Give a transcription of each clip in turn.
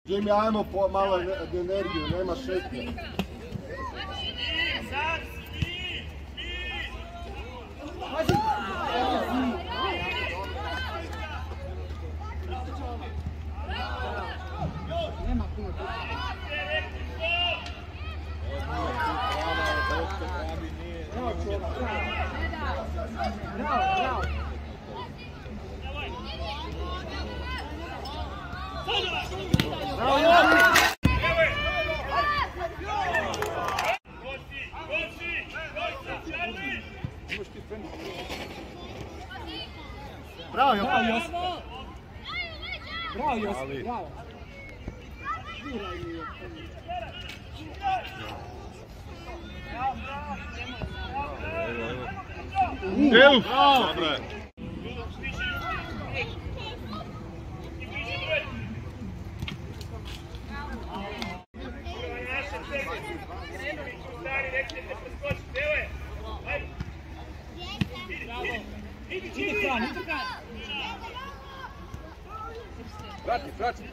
Jimmy, ajmo po malo energiju, nema šetnje. Nema puno. Bravo. Bravo, Josip. Bravo, Josip. Bravo. Evo, dobro je.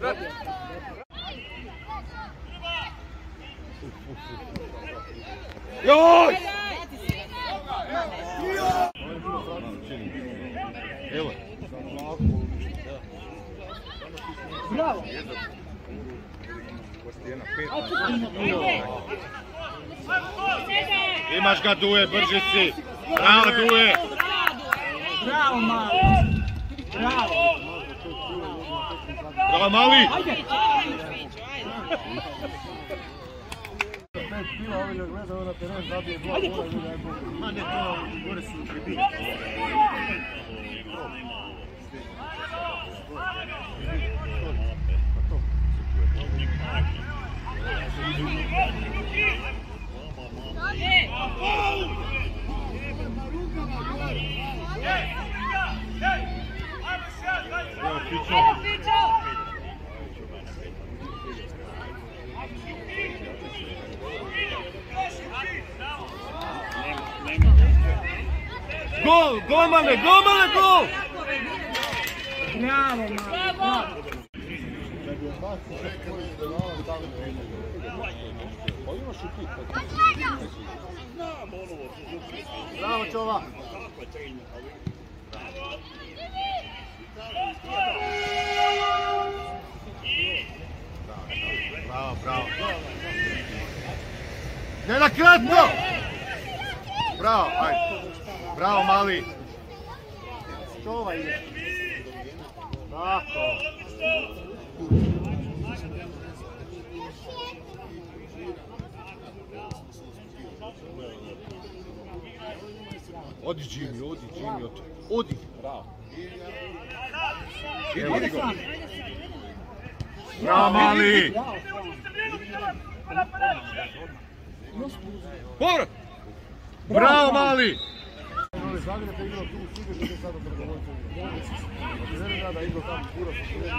Prati. Joj! Evo. Bravo! Imaš ga, Duje, brži si! Bravo, Duje! Bravo, Mali! Bravo! Bravo, Mali! 5 kila, ovi ga gledaju na teren, zabije 2 gola i ne mogu. Ma ne, to gore su u tribini. Gol, Mane, gol! Bravo, Mali! Bravo! Bravo, Čova! Bravo. Ne na kratko! Bravo, ajde. Bravo, Mali. Čova ide. Tako. Odi Jimmy, odi. Bravo. Idi go. Bravo, Mali. Povrat. Bravo, Mali. Zagreb je igrao tu u Sigu, što je sada pregovoriti. Ne rada igrao tamo pura sa Slovenijom.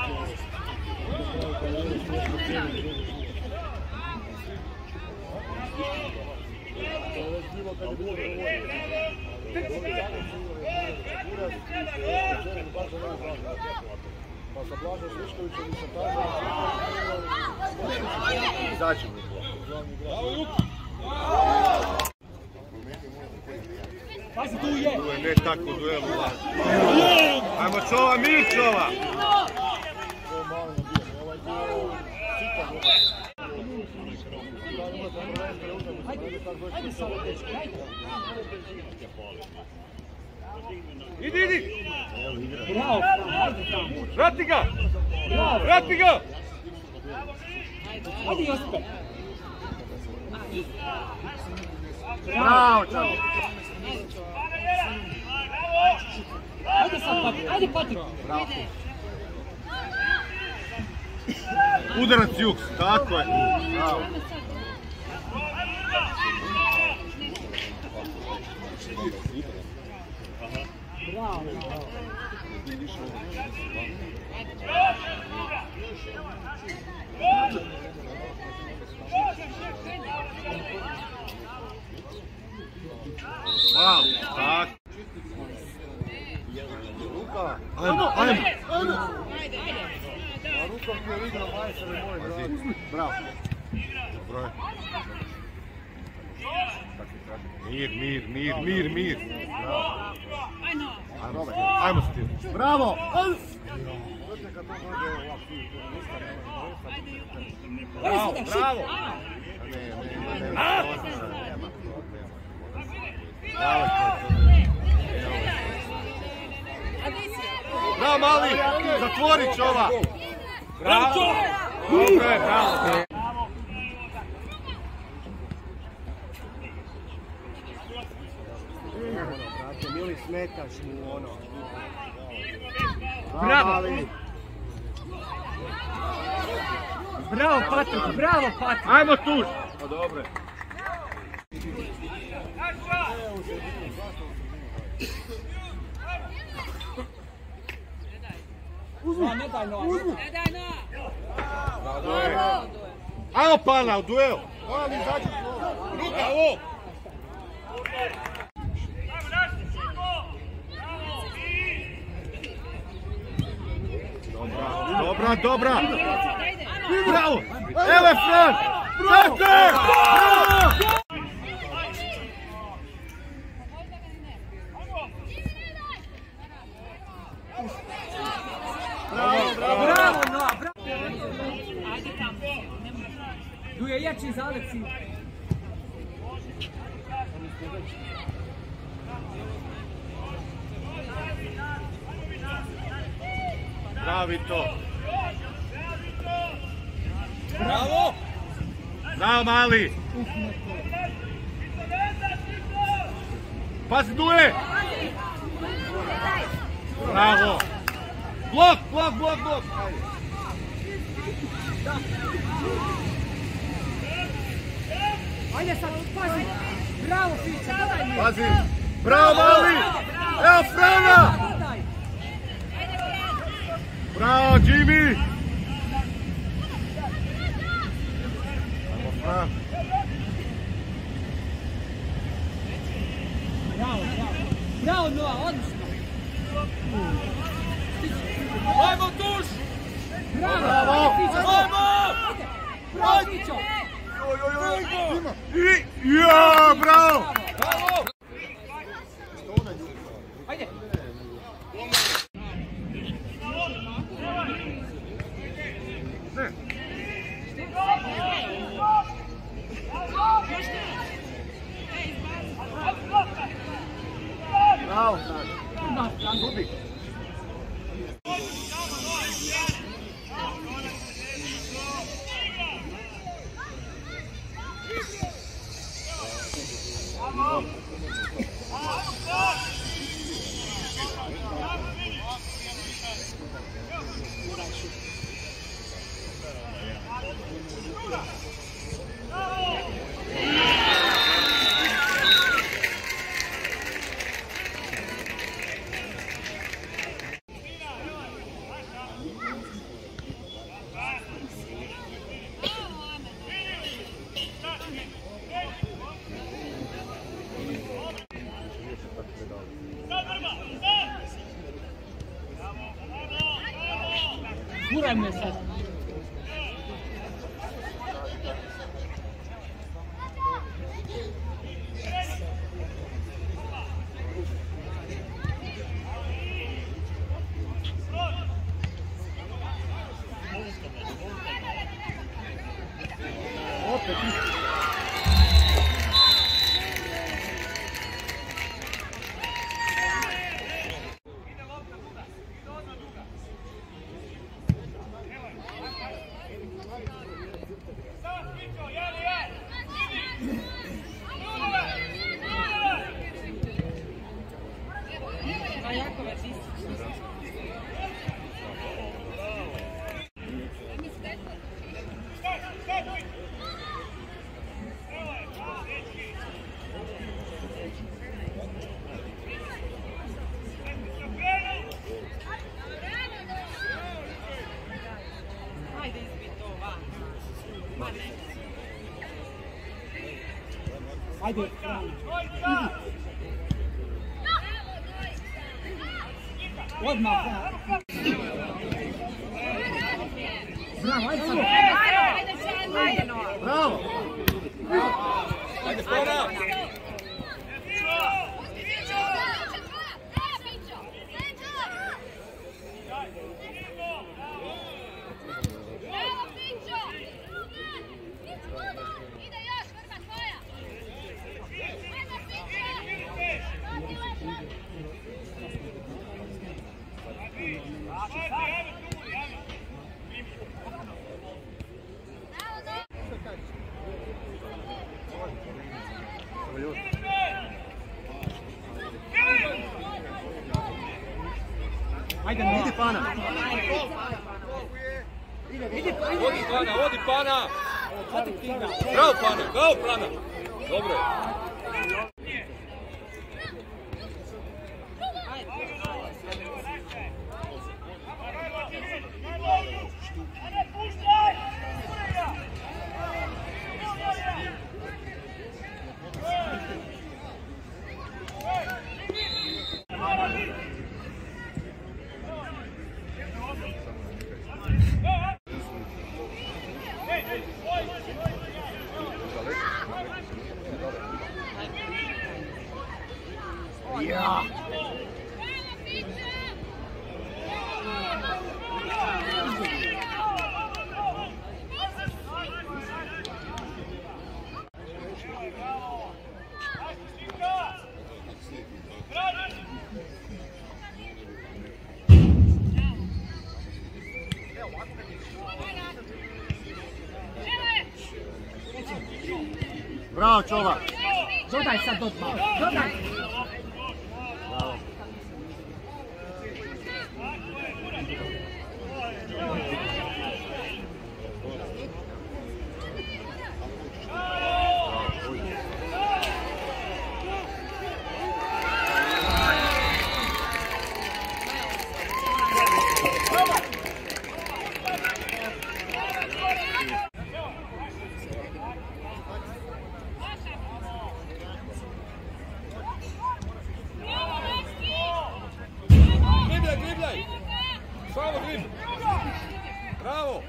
To je već bilo kad je bilo pregovoriti. Pa sa Blažom Sliškovićem i sa Tazom. Izaći mu. Bravo, Juk! Pazi, Duje! Duje, ne tako duelu. Ajmo Čova, Čova! Ovo malo nabijeno, ovaj dio sitan. Ajde sada, dečki, ajde! Idi! Bravo, ajde tamo! Vrati ga! Bravo! Vrati ga! Ajde, Josipe! Bravo, Čavo! Ajde sad, Patrik, ajde, Patrik! Udarac Juks, tako je! Bravo! Bravo! Bravo! Tak! Ajmo! A rukom ti je igrao majstor i moj. Bravo. Dobro je. Mir. Ajmo Steve. Bravo! Bravo! Bravo mali! Zatvori čova! Bravo! Dobro je, bravo! Mili, smetaš mu ono. Bravo! Bravo Patrik, bravo Patrik! Ajmo tuž! Pa dobro je. Ne daj no! Ajmo Pana, u duel! Ruka, ovo! Dobra! Bravo! Evo je Fran! Tako! Bravo Noa! Duje jači za Aleksi! Bravi to! Bravo! Bravo mali! Pazi Duje! Bravo! Blok! Ajde sad, pazi! Bravo Fića, dodaj mi! Pazi! Bravo mali! Evo Frana! Dodaj! Bravo Jimmy! Bravo! Bravo Noa, odlično! Ajmo tuž! Bravo! Bravo Fićo! Ja, bravo! Ajde! Bravo, Gubi! Guraj me sad! Ajde, idi. Odmah, bravo. Bravo, ajde sad. Ajde, Noa. Bravo! Ajde, Pana! Ajde, Noa. Idi Pana! Odi Pana, odi Pana! Bravo Pana, bravo Pana! Dobro je. Ja! Bravo Čova! Dodaj sad odmah. Dodaj. Bravo! Driblaj! Samo dribl! Bravo!